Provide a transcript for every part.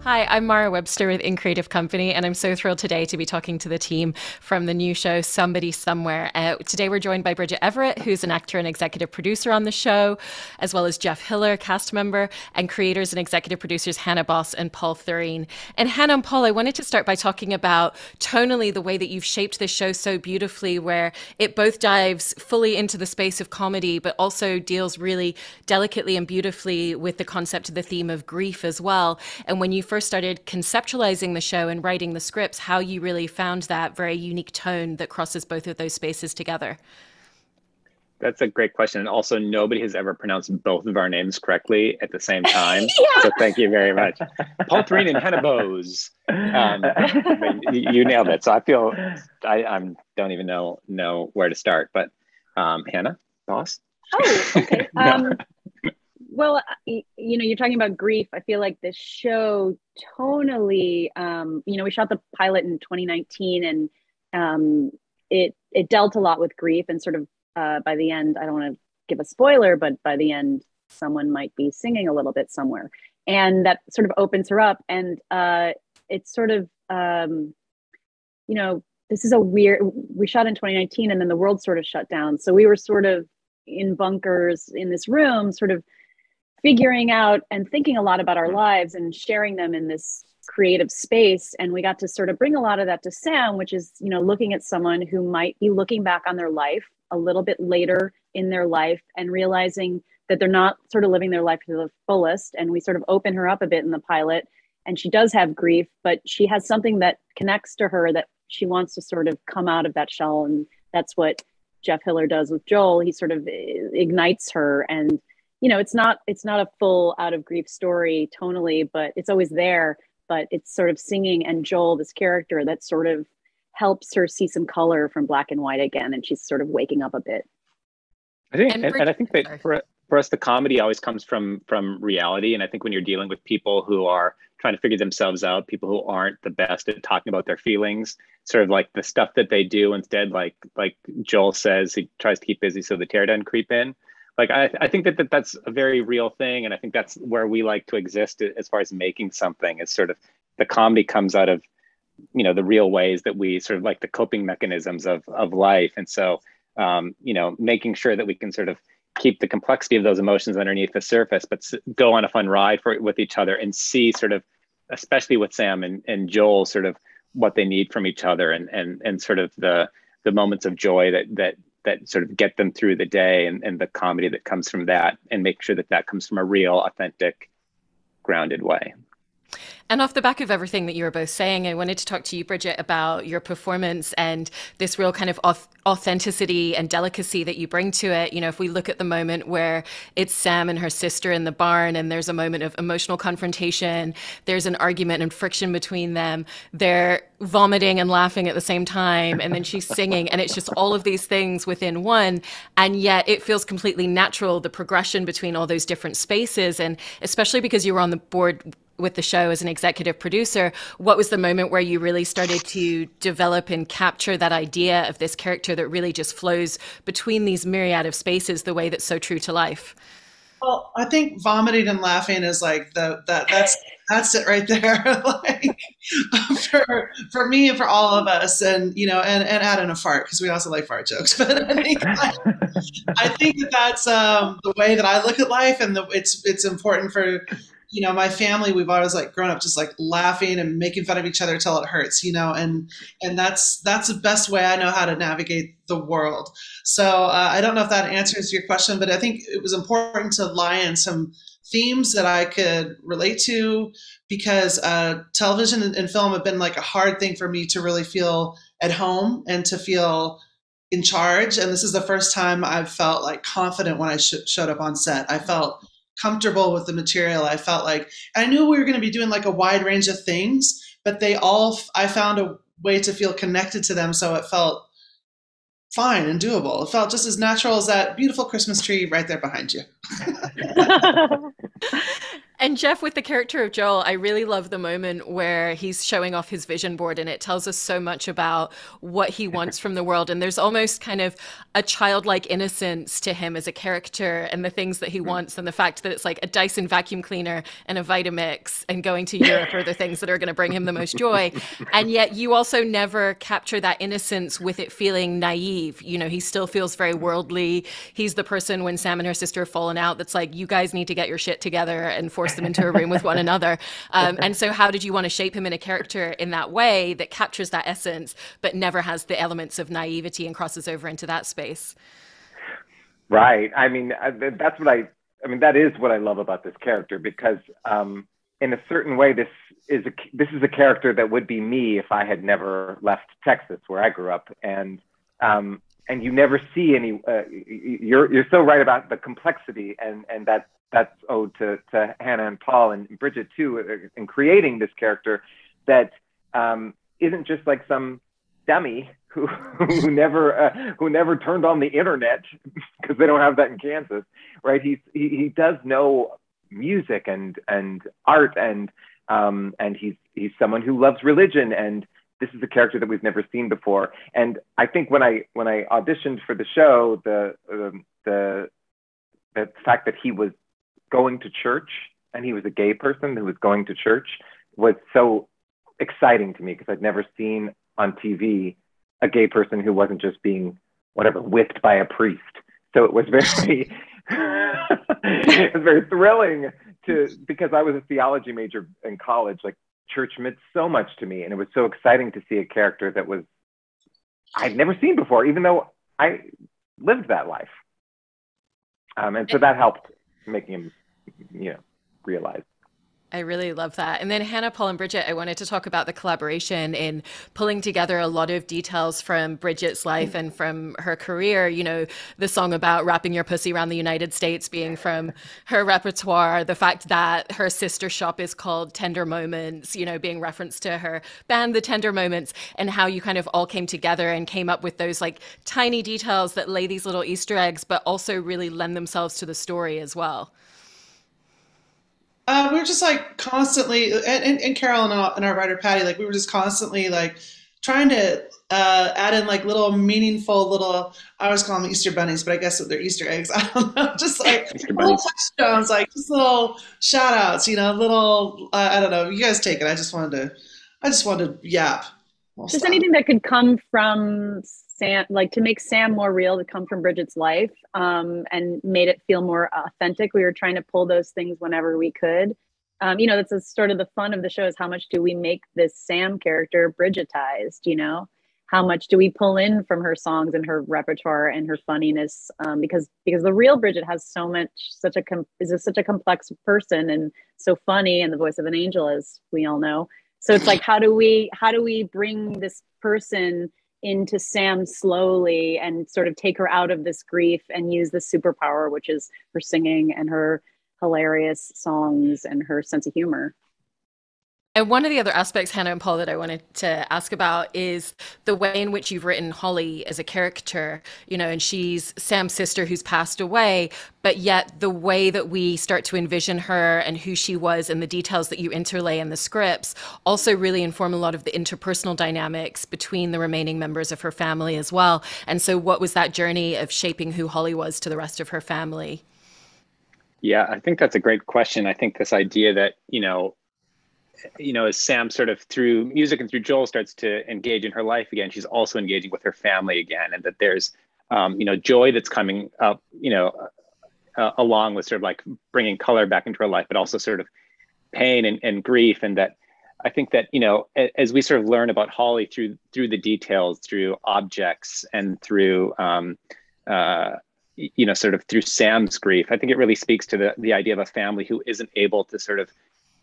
Hi, I'm Mara Webster with In Creative Company, and I'm so thrilled today to be talking to the team from the new show, Somebody Somewhere. Today we're joined by Bridget Everett, who's an actor and executive producer on the show, as well as Jeff Hiller, cast member, and creators and executive producers Hannah Boss and Paul Thureen. And Hannah and Paul, I wanted to start by talking about tonally the way that you've shaped this show so beautifully, where it both dives fully into the space of comedy, but also deals really delicately and beautifully with the concept of the theme of grief as well. And when you first started conceptualizing the show and writing the scripts, how you really found that very unique tone that crosses both of those spaces together. That's a great question. And also, nobody has ever pronounced both of our names correctly at the same time. Yeah. So thank you very much. Paul Thureen and Hannah Bose. You nailed it. So I feel I don't even know where to start. But Hannah, Boss? Oh, okay. Well, you're talking about grief. I feel like the show tonally, we shot the pilot in 2019 and it dealt a lot with grief and sort of by the end, I don't want to give a spoiler, but by the end, someone might be singing a little bit somewhere. And that sort of opens her up. And it's sort of, this is we shot in 2019 and then the world sort of shut down. So we were sort of in bunkers in this room, sort of figuring out and thinking a lot about our lives and sharing them in this creative space. And we got to sort of bring a lot of that to Sam, which is, looking at someone who might be looking back on their life a little bit later in their life and realizing that they're not sort of living their life to the fullest. And we sort of open her up a bit in the pilot, and she does have grief, but she has something that connects to her that she wants to sort of come out of that shell. And that's what Jeff Hiller does with Joel. He sort of ignites her, and it's not a full out of grief story tonally, but it's always there. But it's sort of singing and Joel, this character, that sort of helps her see some color from black and white again, and she's sort of waking up a bit. I think that for us, the comedy always comes from reality. And I think when you're dealing with people who are trying to figure themselves out, people who aren't the best at talking about their feelings, sort of like the stuff that they do instead, like Joel says, he tries to keep busy so the tear doesn't creep in. Like, I think that's a very real thing. And I think that's where we like to exist as far as making something. Is sort of the comedy comes out of, the real ways that we sort of like the coping mechanisms of life. And so, making sure that we can sort of keep the complexity of those emotions underneath the surface, but go on a fun ride with each other and see sort of, especially with Sam and Joel, sort of what they need from each other and sort of the moments of joy that sort of get them through the day and the comedy that comes from that, and make sure that comes from a real, authentic, grounded way. And off the back of everything that you were both saying, I wanted to talk to you, Bridget, about your performance and this real kind of authenticity and delicacy that you bring to it. If we look at the moment where it's Sam and her sister in the barn and there's a moment of emotional confrontation, there's an argument and friction between them, they're vomiting and laughing at the same time, and then she's singing, and it's just all of these things within one. And yet it feels completely natural, the progression between all those different spaces. And especially because you were on the board with the show as an executive producer, what was the moment where you really started to develop and capture that idea of this character that really just flows between these myriad of spaces the way that's so true to life? Well, I think vomiting and laughing is like that's it right there. Like for me and for all of us, and and add in a fart because we also like fart jokes. But I think that's the way that I look at life, and it's important for my family. We've always like grown up just like laughing and making fun of each other till it hurts, and that's the best way I know how to navigate the world. So I don't know if that answers your question, but I think it was important to lie in some themes that I could relate to, because television and film have been like a hard thing for me to really feel at home and to feel in charge. And this is the first time I've felt like confident when I showed up on set. I felt comfortable with the material. I felt like I knew we were going to be doing like a wide range of things, but I found a way to feel connected to them. So it felt fine and doable. It felt just as natural as that beautiful Christmas tree right there behind you. And Jeff, with the character of Joel, I really love the moment where he's showing off his vision board and it tells us so much about what he wants from the world. And there's almost kind of a childlike innocence to him as a character and the things that he wants, and the fact that it's like a Dyson vacuum cleaner and a Vitamix and going to Europe are the things that are going to bring him the most joy. And yet you also never capture that innocence with it feeling naive. You know, he still feels very worldly. He's the person when Sam and her sister have fallen out that's like, you guys need to get your shit together and force them into a room with one another. And so how did you want to shape him in a character in that way that captures that essence, but never has the elements of naivety and crosses over into that space? Right. I mean, that's what that is what I love about this character, because in a certain way, this is a character that would be me if I had never left Texas, where I grew up. And you never see any, you're so right about the complexity, and that's owed to Hannah and Paul and Bridget too, in creating this character that isn't just like some dummy who never turned on the internet, because they don't have that in Kansas, right? He does know music and art, and he's someone who loves religion, and this is a character that we've never seen before. And I think when I auditioned for the show, the fact that he was going to church and he was a gay person who was going to church was so exciting to me, because I'd never seen on TV a gay person who wasn't just being whipped by a priest. So it was very it was very thrilling because I was a theology major in college. Like, church meant so much to me, and it was so exciting to see a character that I'd never seen before, even though I lived that life. And so that helped making him, realize. I really love that. And then Hannah, Paul, and Bridget, I wanted to talk about the collaboration in pulling together a lot of details from Bridget's life and from her career. You know, the song about wrapping your pussy around the United States being from her repertoire, the fact that her sister shop is called Tender Moments, being referenced to her band, The Tender Moments, and how you kind of all came together and came up with those like tiny details that lay these little Easter eggs, but also really lend themselves to the story as well. We were just like constantly, and Carol and our writer Patty, like we were just constantly like trying to add in like little meaningful little, I always call them Easter bunnies, but I guess they're Easter eggs. I don't know, just like little touchdowns, like just little shout outs, little, I don't know, you guys take it. I just wanted to yap. Just anything that could come from Sam, like to make Sam more real, to come from Bridget's life, and made it feel more authentic. We were trying to pull those things whenever we could. That's sort of the fun of the show, is how much do we make this Sam character Bridgetized, how much do we pull in from her songs and her repertoire and her funniness, because the real Bridget has such a complex person and so funny, and the voice of an angel, as we all know. So it's like, how do we bring this person into Sam slowly and sort of take her out of this grief and use this superpower, which is her singing and her hilarious songs and her sense of humor. And one of the other aspects, Hannah and Paul, that I wanted to ask about is the way in which you've written Holly as a character, and she's Sam's sister who's passed away, but yet the way that we start to envision her and who she was and the details that you interlay in the scripts also really inform a lot of the interpersonal dynamics between the remaining members of her family as well. And so what was that journey of shaping who Holly was to the rest of her family? Yeah, I think that's a great question. I think this idea that, as Sam sort of through music and through Joel starts to engage in her life again, she's also engaging with her family again, and that there's, joy that's coming up, along with sort of like bringing color back into her life, but also sort of pain and grief. And that I think that, as we sort of learn about Holly through the details, through objects, and through, sort of through Sam's grief, I think it really speaks to the idea of a family who isn't able to sort of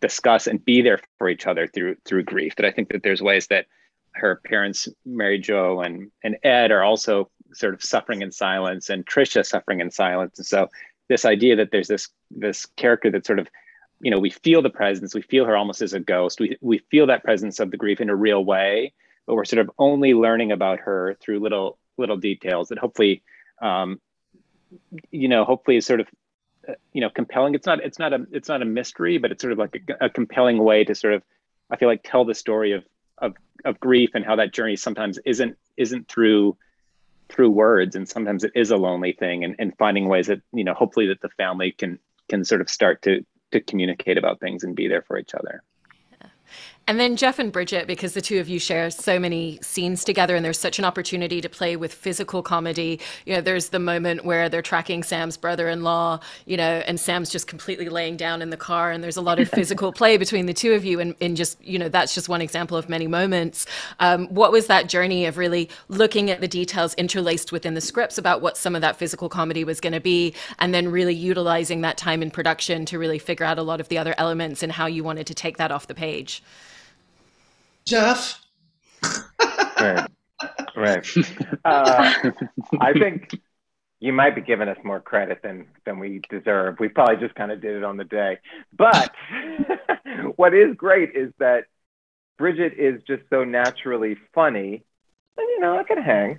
discuss and be there for each other through grief. That I think that there's ways that her parents, Mary Jo and Ed, are also sort of suffering in silence, and Trisha suffering in silence. And so this idea that there's this character that sort of, we feel the presence, we feel her almost as a ghost. We feel that presence of the grief in a real way, but we're sort of only learning about her through little details that hopefully, hopefully sort of compelling. It's not a mystery, but it's sort of like a compelling way to sort of, I feel like, tell the story of grief and how that journey sometimes isn't through words, and sometimes it is a lonely thing, and finding ways that, hopefully that the family can sort of start to communicate about things and be there for each other. And then Jeff and Bridget, because the two of you share so many scenes together and there's such an opportunity to play with physical comedy. There's the moment where they're tracking Sam's brother-in-law, and Sam's just completely laying down in the car, and there's a lot of physical play between the two of you, and just, that's just one example of many moments. What was that journey of really looking at the details interlaced within the scripts about what some of that physical comedy was going to be, and then really utilizing that time in production to really figure out a lot of the other elements and how you wanted to take that off the page? Jeff? Right. I think you might be giving us more credit than we deserve. We probably just kind of did it on the day. But what is great is that Bridget is just so naturally funny, and I can hang.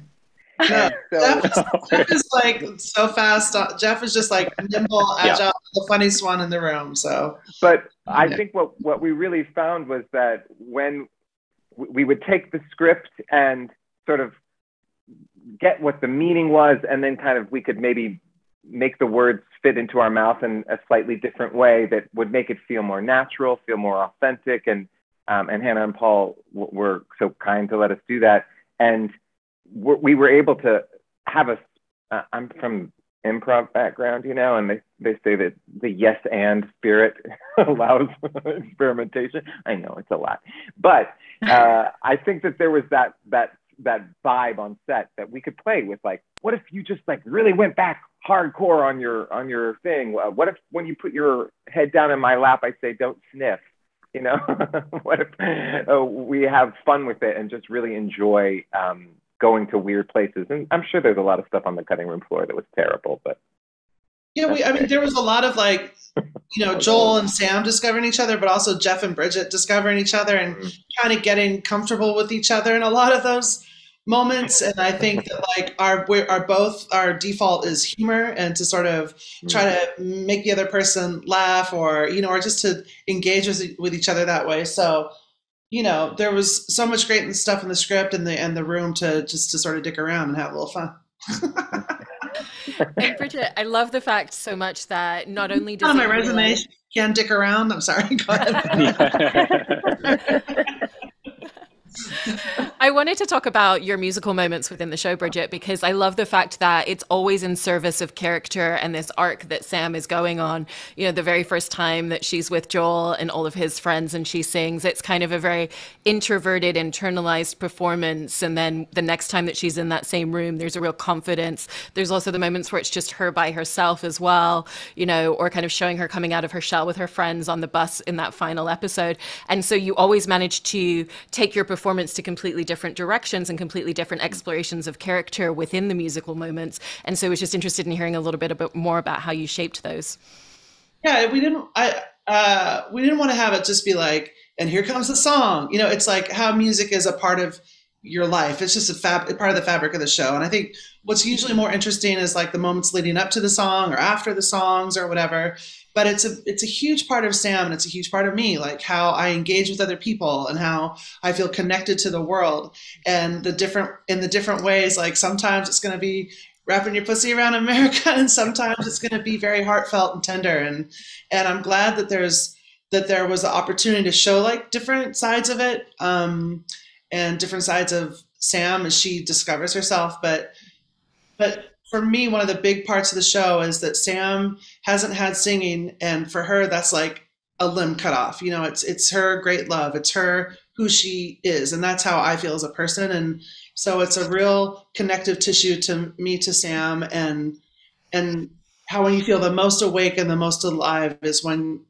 Yeah, Jeff is like so fast. Jeff is just like nimble, agile, the funniest one in the room. So, but I think what we really found was that when we would take the script and sort of get what the meaning was, and then kind of we could maybe make the words fit into our mouth in a slightly different way that would make it feel more natural, feel more authentic. And Hannah and Paul were so kind to let us do that. And we were able to have I'm from improv background, and they say that the yes and spirit allows experimentation. I know it's a lot, but I think that there was that vibe on set that we could play with. Like, what if you just like really went back hardcore on your thing? What if when you put your head down in my lap, I say, don't sniff? What if we have fun with it and just really enjoy going to weird places? And I'm sure there's a lot of stuff on the cutting room floor that was terrible, but there was a lot of like, Joel and Sam discovering each other, but also Jeff and Bridget discovering each other and kind of getting comfortable with each other in a lot of those moments. And I think that like our default is humor, and to sort of try to make the other person laugh, or just to engage with each other that way. So there was so much great stuff in the script and the room to sort of dick around and have a little fun. And Bridget, I love the fact so much that not only does on my resume, can dick around. I'm sorry. Go ahead. I wanted to talk about your musical moments within the show, Bridget, because I love the fact that it's always in service of character and this arc that Sam is going on. The very first time that she's with Joel and all of his friends and she sings, it's kind of a very introverted, internalized performance. And then the next time that she's in that same room, there's a real confidence. There's also the moments where it's just her by herself as well, or kind of showing her coming out of her shell with her friends on the bus in that final episode. And so you always manage to take your performance to completely different directions and completely different explorations of character within the musical moments. And so I was just interested in hearing a little bit more about how you shaped those. Yeah, we didn't want to have it just be like, and here comes the song. It's like how music is a part of your life. It's just part of the fabric of the show. And I think what's usually more interesting is like the moments leading up to the song or after the songs or whatever. But it's a huge part of Sam, and it's a huge part of me, like how I engage with other people and how I feel connected to the world, and in the different ways. Like sometimes it's going to be wrapping your pussy around America, and sometimes it's going to be very heartfelt and tender. And I'm glad that there was the opportunity to show like different sides of it, and different sides of Sam as she discovers herself. But for me, one of the big parts of the show is that Sam hasn't had singing, and for her, that's like a limb cut off. It's her great love. It's her who she is, and that's how I feel as a person. And so it's a real connective tissue to me, to Sam, and how when you feel the most awake and the most alive is when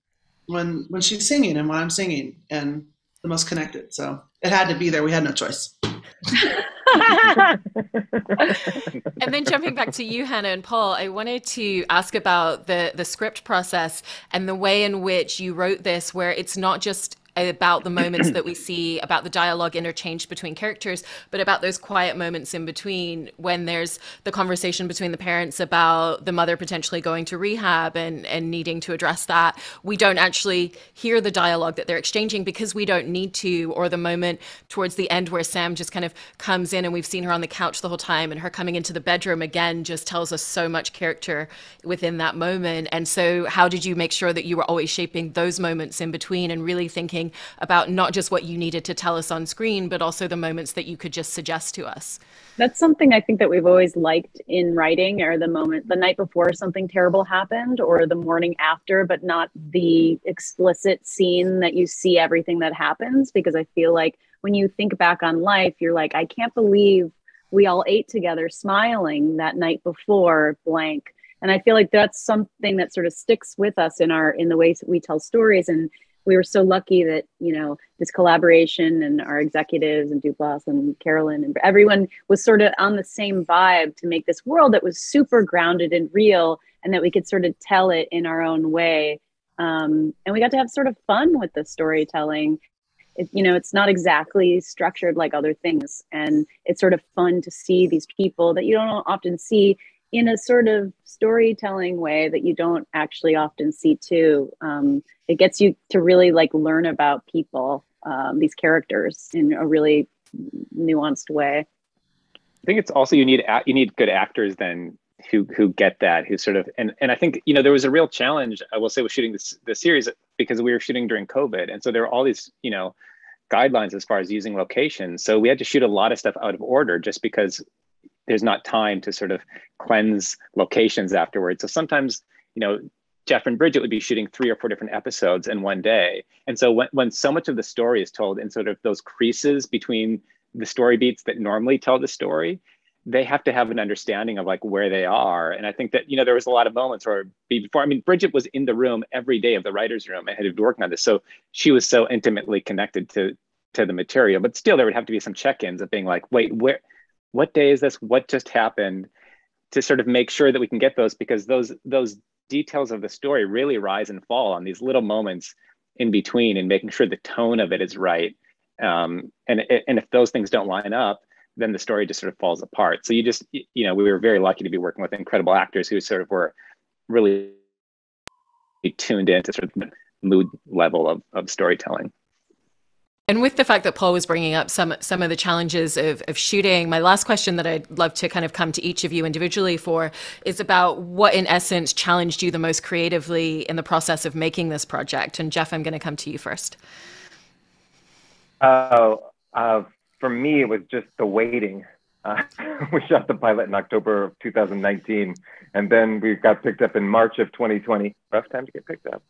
she's singing and when I'm singing, and the most connected. So it had to be there. We had no choice. And then jumping back to you, Hannah and Paul, I wanted to ask about the script process and the way in which you wrote this, where it's not just about the moments that we see, about the dialogue interchanged between characters, but about those quiet moments in between when there's the conversation between the parents about the mother potentially going to rehab and needing to address that. We don't actually hear the dialogue that they're exchanging because we don't need to, or the moment towards the end where Sam just kind of comes in and we've seen her on the couch the whole time, and her coming into the bedroom again just tells us so much character within that moment. And so how did you make sure that you were always shaping those moments in between and really thinking about not just what you needed to tell us on screen, but also the moments that you could just suggest to us? That's something I think that we've always liked in writing, or the moment, the night before something terrible happened, or the morning after, but not the explicit scene that you see everything that happens. Because I feel like when you think back on life, you're like, I can't believe we all ate together smiling that night before blank. And I feel like that's something that sort of sticks with us in the ways that we tell stories. And we were so lucky that, you know, this collaboration and our executives and Duplass and Carolyn and everyone was sort of on the same vibe to make this world that was super grounded and real, and that we could sort of tell it in our own way. And we got to have sort of fun with the storytelling. You know, it's not exactly structured like other things. And it's sort of fun to see these people that you don't often see in a sort of storytelling way that you don't actually often see too. It gets you to really like learn about people, these characters, in a really nuanced way. I think it's also you need good actors then who get that, who sort of, and I think, you know, there was a real challenge, I will say, with shooting this series, because we were shooting during COVID, and so there were all these, you know, guidelines as far as using locations. So we had to shoot a lot of stuff out of order just because there's not time to sort of cleanse locations afterwards. So sometimes, you know, Jeff and Bridget would be shooting 3 or 4 different episodes in one day. And so when so much of the story is told in sort of those creases between the story beats that normally tell the story, they have to have an understanding of like where they are. And I think that, you know, there was a lot of moments where before, I mean, Bridget was in the room every day of the writer's room and had been working on this. So she was so intimately connected to the material, but still there would have to be some check-ins of being like, wait, what day is this? What just happened? To sort of make sure that we can get those, because those details of the story really rise and fall on these little moments in between, and making sure the tone of it is right. And if those things don't line up, then the story just sort of falls apart. So you just, you know, we were very lucky to be working with incredible actors who sort of were really tuned in to sort of the mood level of storytelling. And with the fact that Paul was bringing up some of the challenges of shooting, my last question that I'd love to kind of come to each of you individually for is about what in essence challenged you the most creatively in the process of making this project. And Jeff, I'm going to come to you first. For me, it was just the waiting. We shot the pilot in October of 2019, and then we got picked up in March of 2020. Rough time to get picked up.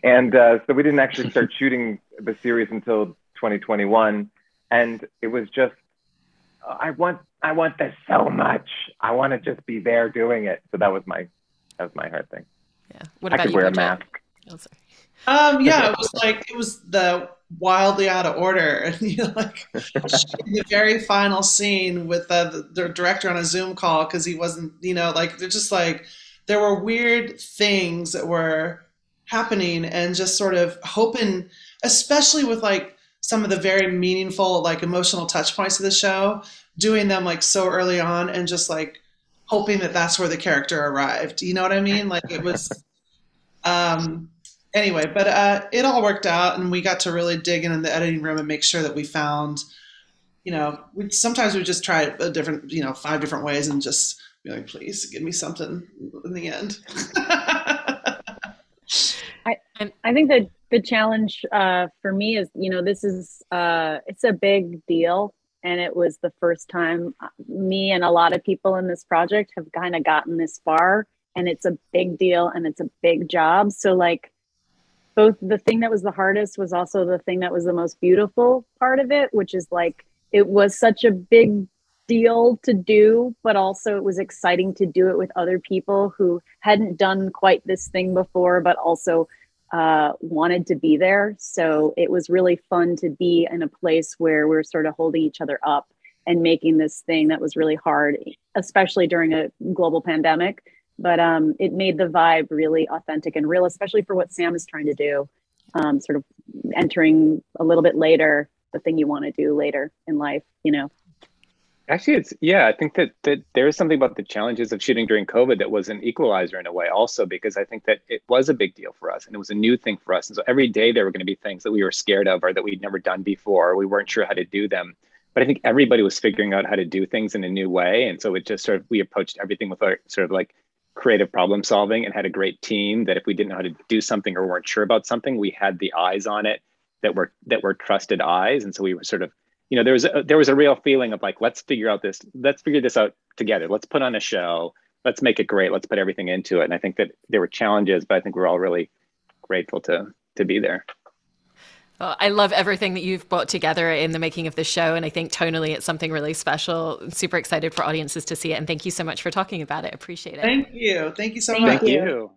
And so we didn't actually start shooting the series until 2021. And it was just, I want this so much. I want to just be there doing it. So that was my hard thing. Yeah. What about I could wear a mask. Yeah, it was the wildly out of order, and you know, like the very final scene with the director on a Zoom call because he wasn't, you know, like they're just like there were weird things that were happening, and just sort of hoping, especially with like some of the very meaningful, like emotional touch points of the show, doing them like so early on, and just like hoping that that's where the character arrived. You know what I mean? Like it was, anyway, but it all worked out, and we got to really dig in the editing room and make sure that we found, you know, sometimes we just try a different, you know, 5 different ways and just be like, please give me something in the end. I think that the challenge for me is, you know, this is, it's a big deal. And it was the first time me and a lot of people in this project have kind of gotten this far, and it's a big deal and it's a big job. So like both the thing that was the hardest was also the thing that was the most beautiful part of it, which is like, it was such a big deal to do, but also it was exciting to do it with other people who hadn't done quite this thing before, but also wanted to be there. So it was really fun to be in a place where we're sort of holding each other up and making this thing that was really hard, especially during a global pandemic. But it made the vibe really authentic and real, especially for what Sam is trying to do, sort of entering a little bit later the thing you want to do later in life, you know? Actually, I think that there is something about the challenges of shooting during COVID that was an equalizer in a way also, because I think that it was a big deal for us and it was a new thing for us. And so every day there were going to be things that we were scared of or that we'd never done before. We weren't sure how to do them. But I think everybody was figuring out how to do things in a new way. And so it just sort of, we approached everything with our sort of like creative problem solving and had a great team that if we didn't know how to do something or weren't sure about something, we had the eyes on it that were trusted eyes. And so we were sort of, you know, there was a real feeling of like, let's figure this out together. Let's put on a show. Let's make it great. Let's put everything into it. And I think that there were challenges, but I think we're all really grateful to be there. Well, I love everything that you've brought together in the making of this show. And I think tonally, it's something really special. I'm super excited for audiences to see it. And thank you so much for talking about it. Appreciate it. Thank you. Thank you so much. Thank you.